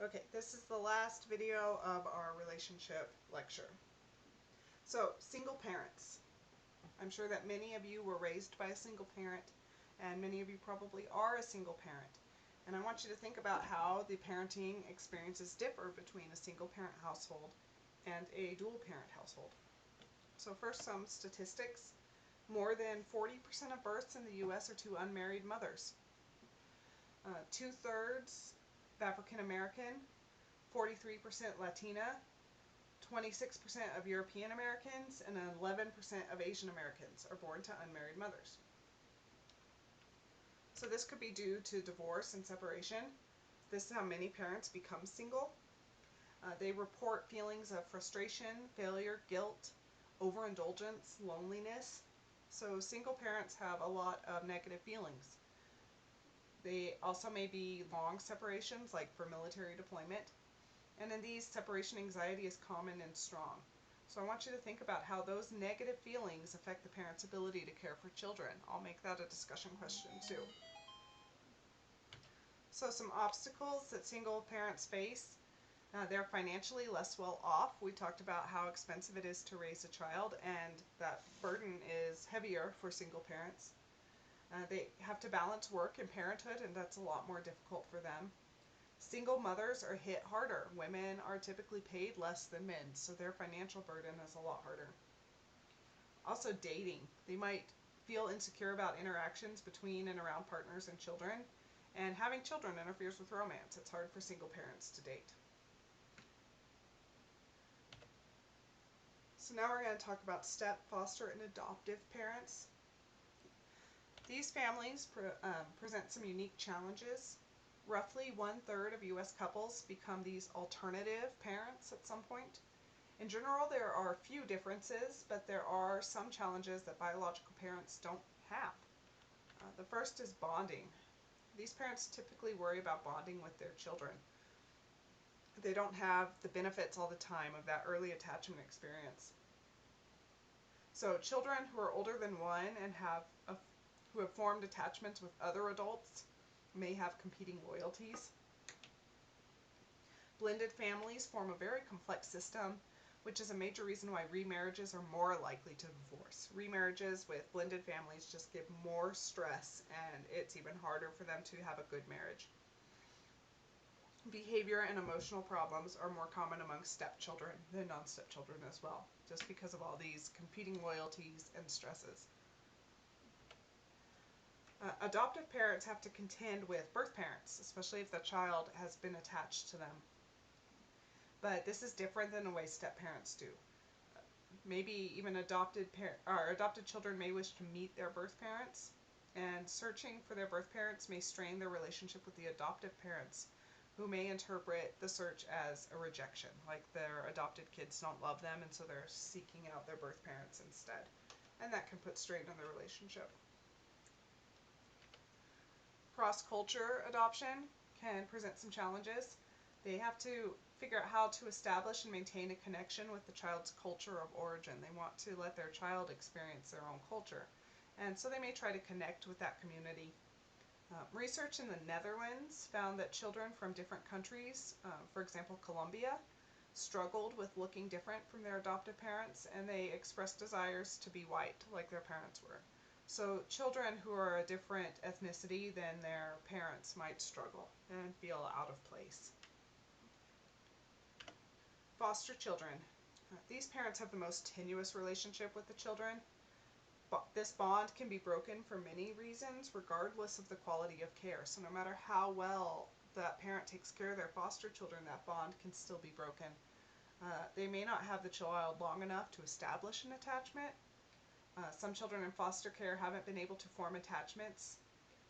Okay, this is the last video of our relationship lecture. So, single parents. I'm sure that many of you were raised by a single parent, and many of you probably are a single parent. And I want you to think about how the parenting experiences differ between a single parent household and a dual parent household. So first, some statistics. More than 40% of births in the U.S. are to unmarried mothers. 2/3 African American, 43% Latina, 26% of European Americans, and 11% of Asian Americans are born to unmarried mothers. So this could be due to divorce and separation. This is how many parents become single. They report feelings of frustration, failure, guilt, overindulgence, loneliness. So single parents have a lot of negative feelings. They also may be long separations, like for military deployment. And in these, separation anxiety is common and strong. So I want you to think about how those negative feelings affect the parent's ability to care for children. I'll make that a discussion question too. So some obstacles that single parents face. They're financially less well off. We talked about how expensive it is to raise a child, and that burden is heavier for single parents. They have to balance work and parenthood, and that's a lot more difficult for them. Single mothers are hit harder. Women are typically paid less than men, so their financial burden is a lot harder. Also, dating. They might feel insecure about interactions between and around partners and children, and having children interferes with romance. It's hard for single parents to date. So now we're going to talk about step, foster, and adoptive parents. These families present some unique challenges. Roughly 1/3 of U.S. couples become these alternative parents at some point. In general, there are few differences, but there are some challenges that biological parents don't have. The first is bonding. These parents typically worry about bonding with their children. They don't have the benefits all the time of that early attachment experience. So children who are older than one and who have formed attachments with other adults may have competing loyalties. Blended families form a very complex system, which is a major reason why remarriages are more likely to divorce. Remarriages with blended families just give more stress, and it's even harder for them to have a good marriage. Behavior and emotional problems are more common among stepchildren than non-stepchildren as well, just because of all these competing loyalties and stresses. Adoptive parents have to contend with birth parents, especially if the child has been attached to them. But this is different than the way step-parents do. Maybe even adopted children may wish to meet their birth parents, and searching for their birth parents may strain their relationship with the adoptive parents, who may interpret the search as a rejection, like their adopted kids don't love them, and so they're seeking out their birth parents instead. And that can put strain on the relationship. Cross-culture adoption can present some challenges. They have to figure out how to establish and maintain a connection with the child's culture of origin. They want to let their child experience their own culture, and so they may try to connect with that community. Research in the Netherlands found that children from different countries, for example Colombia, struggled with looking different from their adoptive parents, and they expressed desires to be white like their parents were. So children who are a different ethnicity than their parents might struggle and feel out of place. Foster children. These parents have the most tenuous relationship with the children. This bond can be broken for many reasons, regardless of the quality of care. So no matter how well that parent takes care of their foster children, that bond can still be broken. They may not have the child long enough to establish an attachment. Some children in foster care haven't been able to form attachments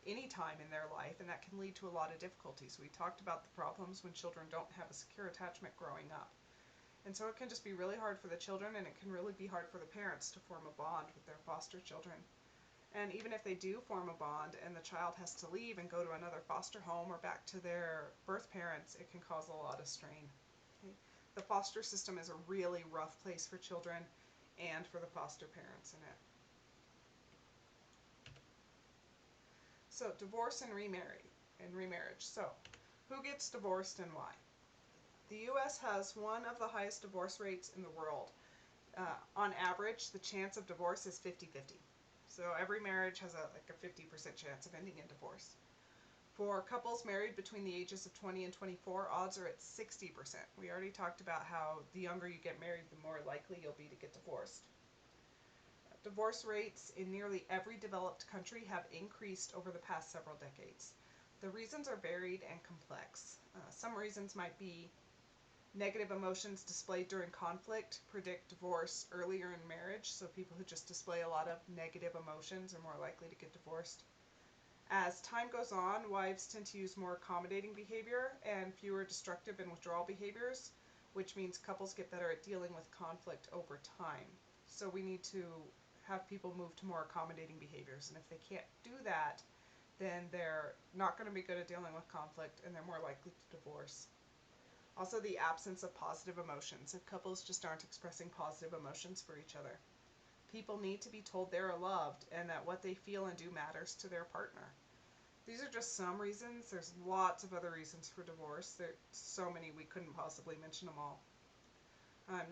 any time in their life, and that can lead to a lot of difficulties. We talked about the problems when children don't have a secure attachment growing up. And so it can just be really hard for the children, and it can really be hard for the parents to form a bond with their foster children. And even if they do form a bond and the child has to leave and go to another foster home or back to their birth parents, it can cause a lot of strain. Okay? The foster system is a really rough place for children and for the foster parents in it. So divorce and remarriage. So who gets divorced and why? The U.S. has one of the highest divorce rates in the world. On average, the chance of divorce is 50-50. So every marriage has like a 50% chance of ending in divorce. For couples married between the ages of 20 and 24, odds are at 60%. We already talked about how the younger you get married, the more likely you'll be to get divorced. Divorce rates in nearly every developed country have increased over the past several decades. The reasons are varied and complex. Some reasons might be negative emotions displayed during conflict predict divorce earlier in marriage, so people who just display a lot of negative emotions are more likely to get divorced. As time goes on, wives tend to use more accommodating behavior and fewer destructive and withdrawal behaviors, which means couples get better at dealing with conflict over time. So we need to have people move to more accommodating behaviors, and if they can't do that, then they're not going to be good at dealing with conflict and they're more likely to divorce. Also, the absence of positive emotions. If couples just aren't expressing positive emotions for each other. People need to be told they are loved and that what they feel and do matters to their partner. These are just some reasons. There's lots of other reasons for divorce. There's so many we couldn't possibly mention them all.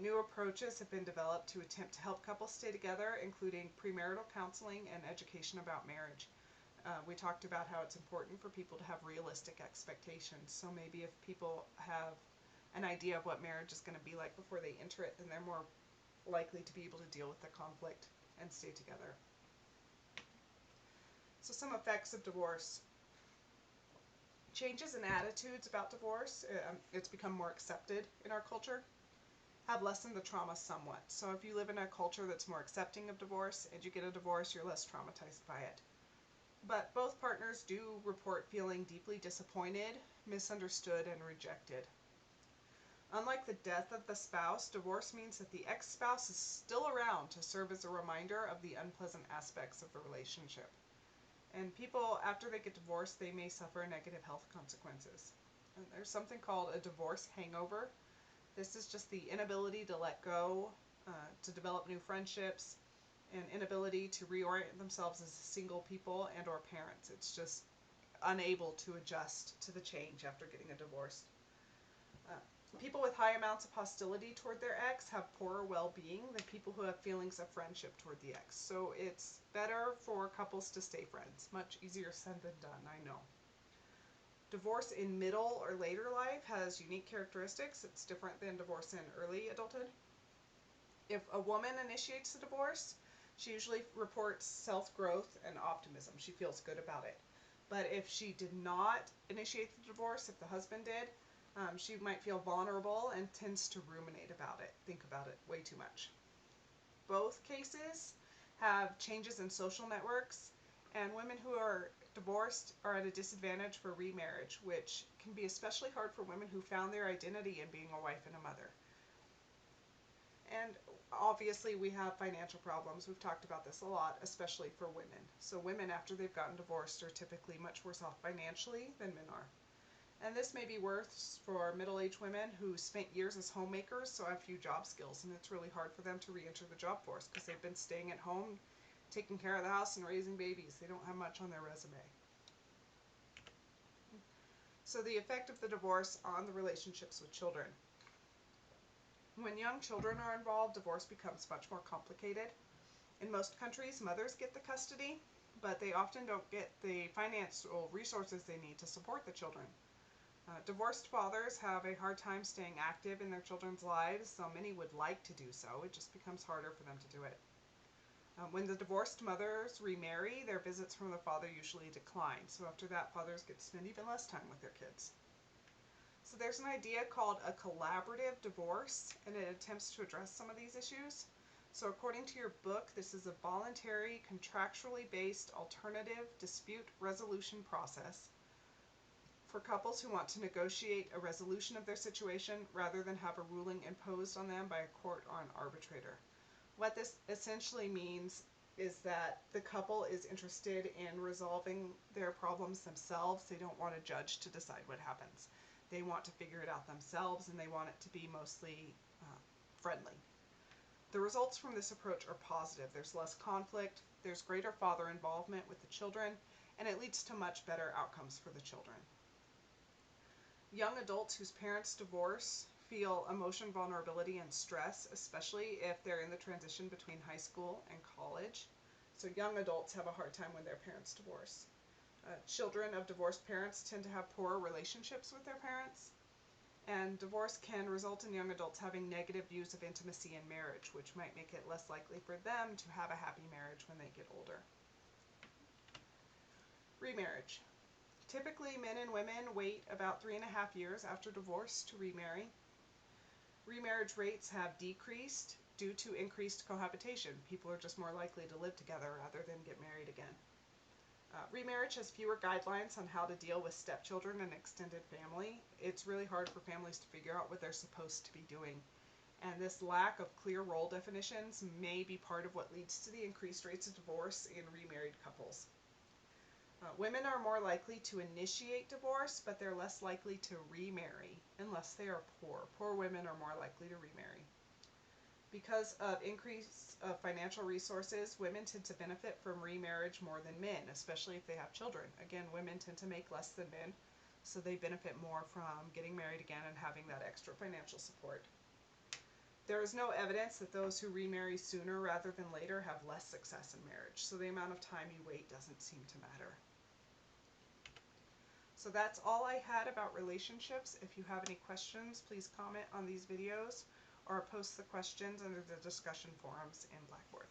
New approaches have been developed to attempt to help couples stay together, including premarital counseling and education about marriage. We talked about how it's important for people to have realistic expectations. So maybe if people have an idea of what marriage is going to be like before they enter it, then they're more likely to be able to deal with the conflict and stay together. So some effects of divorce. Changes in attitudes about divorce. It's become more accepted in our culture. Have lessened the trauma somewhat. So if you live in a culture that's more accepting of divorce and you get a divorce, you're less traumatized by it. But both partners do report feeling deeply disappointed, misunderstood, and rejected. Unlike the death of the spouse, divorce means that the ex-spouse is still around to serve as a reminder of the unpleasant aspects of the relationship. And people, after they get divorced, they may suffer negative health consequences. And there's something called a divorce hangover. This is just the inability to let go, to develop new friendships, and inability to reorient themselves as single people and or parents. It's just unable to adjust to the change after getting a divorce. People with high amounts of hostility toward their ex have poorer well-being than people who have feelings of friendship toward the ex. So it's better for couples to stay friends. Much easier said than done, I know. Divorce in middle or later life has unique characteristics. It's different than divorce in early adulthood. If a woman initiates the divorce, she usually reports self-growth and optimism. She feels good about it. But if she did not initiate the divorce, if the husband did, she might feel vulnerable and tends to ruminate about it, think about it way too much. Both cases have changes in social networks, and women who are divorced are at a disadvantage for remarriage, which can be especially hard for women who found their identity in being a wife and a mother. And obviously we have financial problems. We've talked about this a lot, especially for women. So women, after they've gotten divorced, are typically much worse off financially than men are. And this may be worse for middle-aged women who spent years as homemakers, so have few job skills, and it's really hard for them to re-enter the job force because they've been staying at home, taking care of the house and raising babies. They don't have much on their resume. So the effect of the divorce on the relationships with children. When young children are involved, divorce becomes much more complicated. In most countries, mothers get the custody, but they often don't get the financial resources they need to support the children. Divorced fathers have a hard time staying active in their children's lives, though many would like to do so. It just becomes harder for them to do it. When the divorced mothers remarry, their visits from the father usually decline. So after that, fathers get to spend even less time with their kids. So there's an idea called a collaborative divorce, and it attempts to address some of these issues. So according to your book, this is a voluntary, contractually based alternative dispute resolution process for couples who want to negotiate a resolution of their situation rather than have a ruling imposed on them by a court or an arbitrator. What this essentially means is that the couple is interested in resolving their problems themselves. They don't want a judge to decide what happens. They want to figure it out themselves, and they want it to be mostly friendly. The results from this approach are positive. There's less conflict, there's greater father involvement with the children, and it leads to much better outcomes for the children. Young adults whose parents divorce feel emotion, vulnerability, and stress, especially if they're in the transition between high school and college. So young adults have a hard time when their parents divorce. Children of divorced parents tend to have poorer relationships with their parents, and divorce can result in young adults having negative views of intimacy and marriage, which might make it less likely for them to have a happy marriage when they get older. Remarriage. Typically, men and women wait about 3.5 years after divorce to remarry. Remarriage rates have decreased due to increased cohabitation. People are just more likely to live together rather than get married again. Remarriage has fewer guidelines on how to deal with stepchildren and extended family. It's really hard for families to figure out what they're supposed to be doing. And this lack of clear role definitions may be part of what leads to the increased rates of divorce in remarried couples. Women are more likely to initiate divorce, but they're less likely to remarry unless they are poor. Poor women are more likely to remarry. Because of increase of financial resources, women tend to benefit from remarriage more than men, especially if they have children. Again, women tend to make less than men, so they benefit more from getting married again and having that extra financial support. There is no evidence that those who remarry sooner rather than later have less success in marriage, so the amount of time you wait doesn't seem to matter. So that's all I had about relationships. If you have any questions, please comment on these videos or post the questions under the discussion forums in Blackboard.